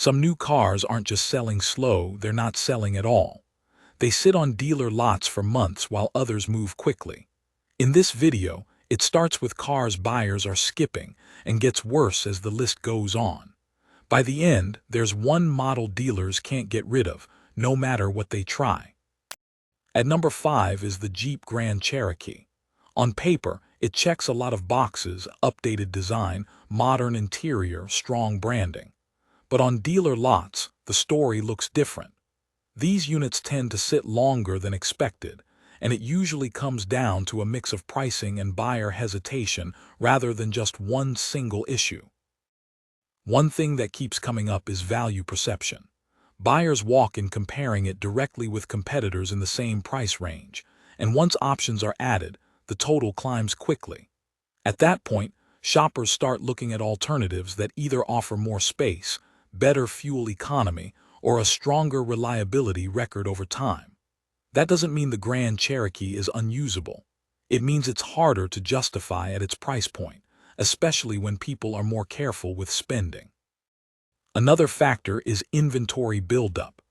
Some new cars aren't just selling slow, they're not selling at all. They sit on dealer lots for months while others move quickly. In this video, it starts with cars buyers are skipping and gets worse as the list goes on. By the end, there's one model dealers can't get rid of, no matter what they try. At number 5 is the Jeep Grand Cherokee. On paper, it checks a lot of boxes: updated design, modern interior, strong branding. But on dealer lots, the story looks different. These units tend to sit longer than expected, and it usually comes down to a mix of pricing and buyer hesitation rather than just one single issue. One thing that keeps coming up is value perception. Buyers walk in comparing it directly with competitors in the same price range, and once options are added, the total climbs quickly. At that point, shoppers start looking at alternatives that either offer more space, better fuel economy, or a stronger reliability record over time. That doesn't mean the Grand Cherokee is unusable. It means it's harder to justify at its price point, especially when people are more careful with spending. Another factor is inventory buildup.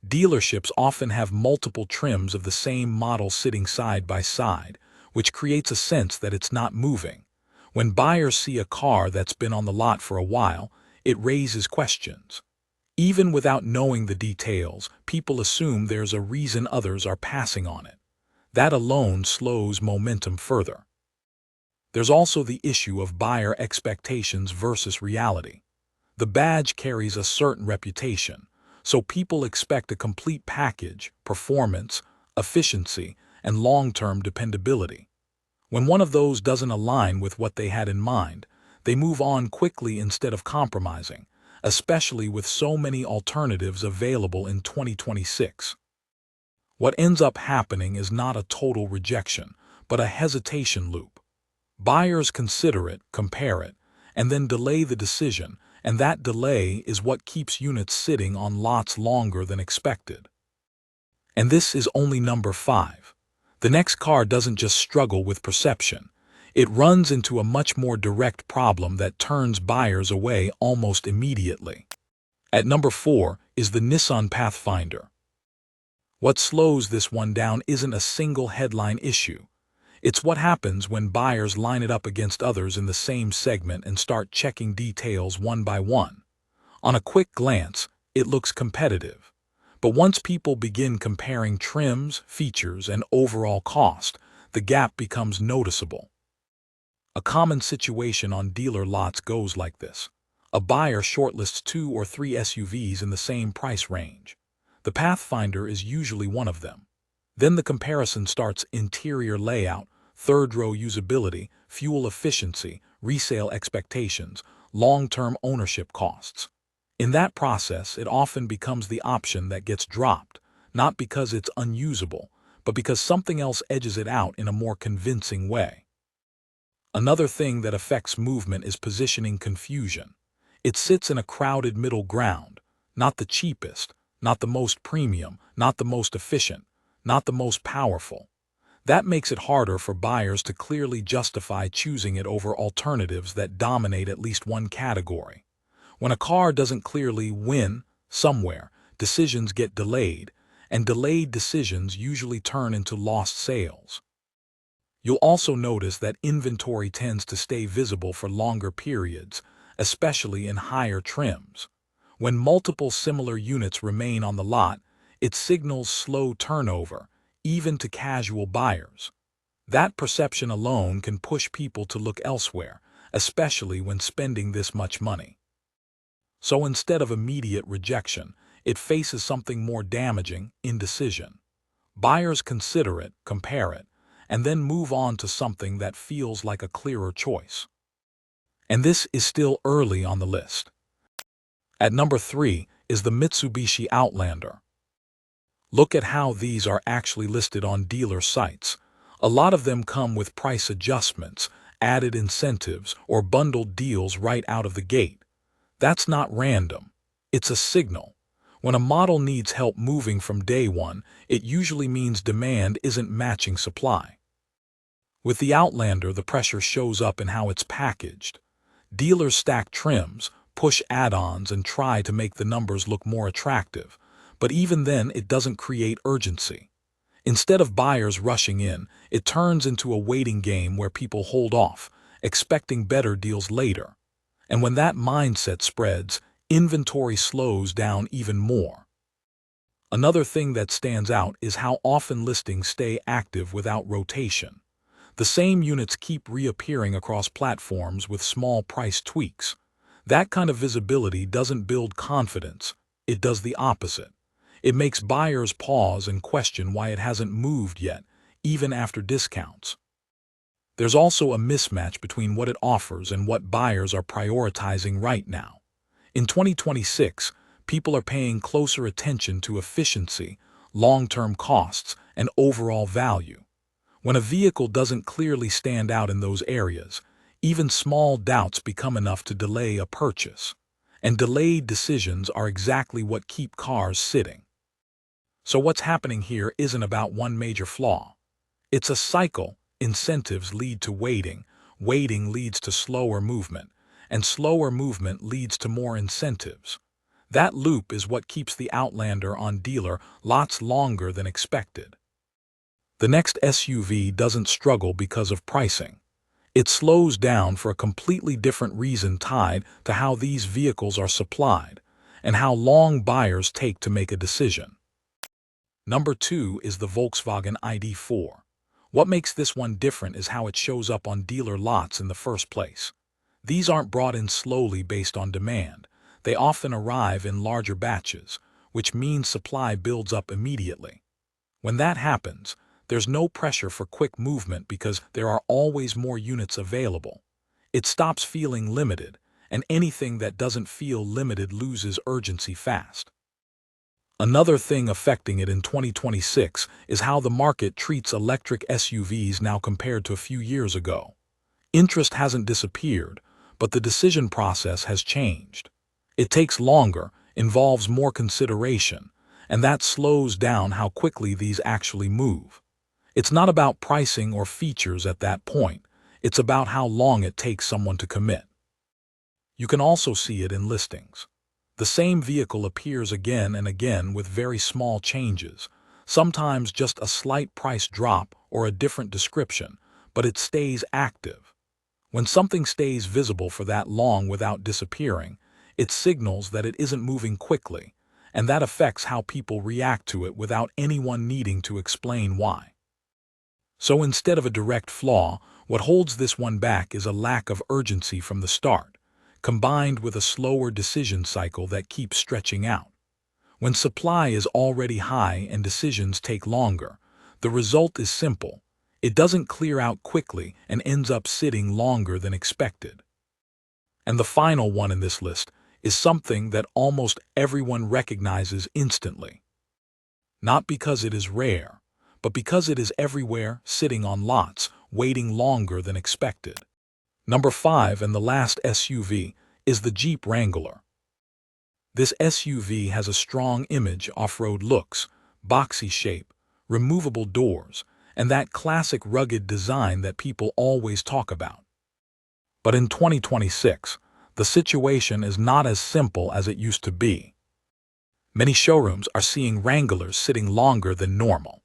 Dealerships often have multiple trims of the same model sitting side by side, which creates a sense that it's not moving. When buyers see a car that's been on the lot for a while, it raises questions. Even without knowing the details, people assume there's a reason others are passing on it. That alone slows momentum further. There's also the issue of buyer expectations versus reality. The badge carries a certain reputation, so people expect a complete package: performance, efficiency, and long-term dependability. When one of those doesn't align with what they had in mind, they move on quickly instead of compromising, especially with so many alternatives available in 2026. What ends up happening is not a total rejection, but a hesitation loop. Buyers consider it, compare it, and then delay the decision, and that delay is what keeps units sitting on lots longer than expected. And this is only number 5. The next car doesn't just struggle with perception. It runs into a much more direct problem that turns buyers away almost immediately. At number 4 is the Nissan Pathfinder. What slows this one down isn't a single headline issue. It's what happens when buyers line it up against others in the same segment and start checking details one by one. On a quick glance, it looks competitive. But once people begin comparing trims, features, and overall cost, the gap becomes noticeable. A common situation on dealer lots goes like this. A buyer shortlists 2 or 3 SUVs in the same price range. The Pathfinder is usually one of them. Then the comparison starts: interior layout, third-row usability, fuel efficiency, resale expectations, long-term ownership costs. In that process, it often becomes the option that gets dropped, not because it's unusable, but because something else edges it out in a more convincing way. Another thing that affects movement is positioning confusion. It sits in a crowded middle ground, not the cheapest, not the most premium, not the most efficient, not the most powerful. That makes it harder for buyers to clearly justify choosing it over alternatives that dominate at least one category. When a car doesn't clearly win somewhere, decisions get delayed, and delayed decisions usually turn into lost sales. You'll also notice that inventory tends to stay visible for longer periods, especially in higher trims. When multiple similar units remain on the lot, it signals slow turnover, even to casual buyers. That perception alone can push people to look elsewhere, especially when spending this much money. So instead of immediate rejection, it faces something more damaging: indecision. Buyers consider it, compare it, and then move on to something that feels like a clearer choice. And this is still early on the list. At number 3 is the Mitsubishi Outlander. Look at how these are actually listed on dealer sites. A lot of them come with price adjustments, added incentives, or bundled deals right out of the gate. That's not random. It's a signal. When a model needs help moving from day one, it usually means demand isn't matching supply. With the Outlander, the pressure shows up in how it's packaged. Dealers stack trims, push add-ons, and try to make the numbers look more attractive. But even then, it doesn't create urgency. Instead of buyers rushing in, it turns into a waiting game where people hold off, expecting better deals later. And when that mindset spreads, inventory slows down even more. Another thing that stands out is how often listings stay active without rotation. The same units keep reappearing across platforms with small price tweaks. That kind of visibility doesn't build confidence, it does the opposite. It makes buyers pause and question why it hasn't moved yet, even after discounts. There's also a mismatch between what it offers and what buyers are prioritizing right now. In 2026, people are paying closer attention to efficiency, long-term costs, and overall value. When a vehicle doesn't clearly stand out in those areas, even small doubts become enough to delay a purchase. And delayed decisions are exactly what keep cars sitting. So what's happening here isn't about one major flaw. It's a cycle. Incentives lead to waiting, waiting leads to slower movement, and slower movement leads to more incentives. That loop is what keeps the Outlander on dealer lots longer than expected. The next SUV doesn't struggle because of pricing. It slows down for a completely different reason tied to how these vehicles are supplied and how long buyers take to make a decision. Number 2 is the Volkswagen ID.4. What makes this one different is how it shows up on dealer lots in the first place. These aren't brought in slowly based on demand. They often arrive in larger batches, which means supply builds up immediately. When that happens, there's no pressure for quick movement because there are always more units available. It stops feeling limited, and anything that doesn't feel limited loses urgency fast. Another thing affecting it in 2026 is how the market treats electric SUVs now compared to a few years ago. Interest hasn't disappeared, but the decision process has changed. It takes longer, involves more consideration, and that slows down how quickly these actually move. It's not about pricing or features at that point, it's about how long it takes someone to commit. You can also see it in listings. The same vehicle appears again and again with very small changes, sometimes just a slight price drop or a different description, but it stays active. When something stays visible for that long without disappearing, it signals that it isn't moving quickly, and that affects how people react to it without anyone needing to explain why. So instead of a direct flaw, what holds this one back is a lack of urgency from the start, combined with a slower decision cycle that keeps stretching out. When supply is already high and decisions take longer, the result is simple. It doesn't clear out quickly and ends up sitting longer than expected. And the final one in this list is something that almost everyone recognizes instantly. Not because it is rare, but because it is everywhere, sitting on lots, waiting longer than expected. Number 5 and the last SUV is the Jeep Wrangler. This SUV has a strong image, off-road looks, boxy shape, removable doors, and that classic rugged design that people always talk about. But in 2026, the situation is not as simple as it used to be. Many showrooms are seeing Wranglers sitting longer than normal.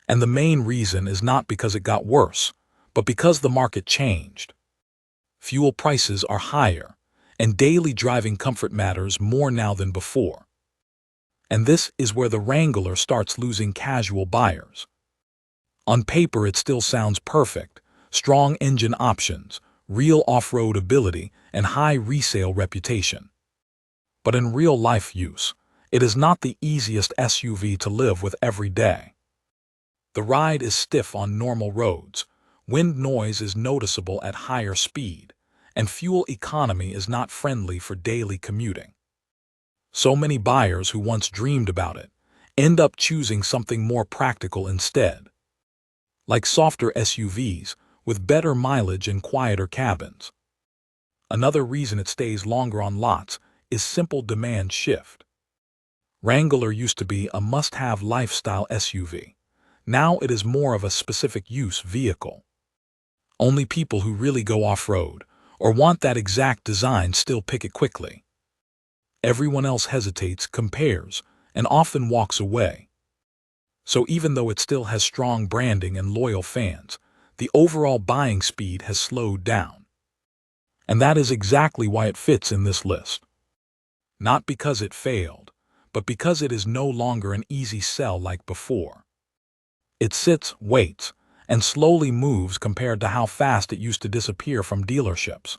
And the main reason is not because it got worse, but because the market changed. Fuel prices are higher, and daily driving comfort matters more now than before. And this is where the Wrangler starts losing casual buyers. On paper, it still sounds perfect: strong engine options, real off-road ability, and high resale reputation. But in real-life use, it is not the easiest SUV to live with every day. The ride is stiff on normal roads, wind noise is noticeable at higher speed, and fuel economy is not friendly for daily commuting. So many buyers who once dreamed about it end up choosing something more practical instead, like softer SUVs with better mileage and quieter cabins. Another reason it stays longer on lots is simple demand shift. Wrangler used to be a must-have lifestyle SUV. Now it is more of a specific use vehicle. Only people who really go off-road, or want that exact design still pick it quickly. Everyone else hesitates, compares, and often walks away. So even though it still has strong branding and loyal fans, the overall buying speed has slowed down. And that is exactly why it fits in this list. Not because it failed, but because it is no longer an easy sell like before. It sits, waits, and slowly moves compared to how fast it used to disappear from dealerships.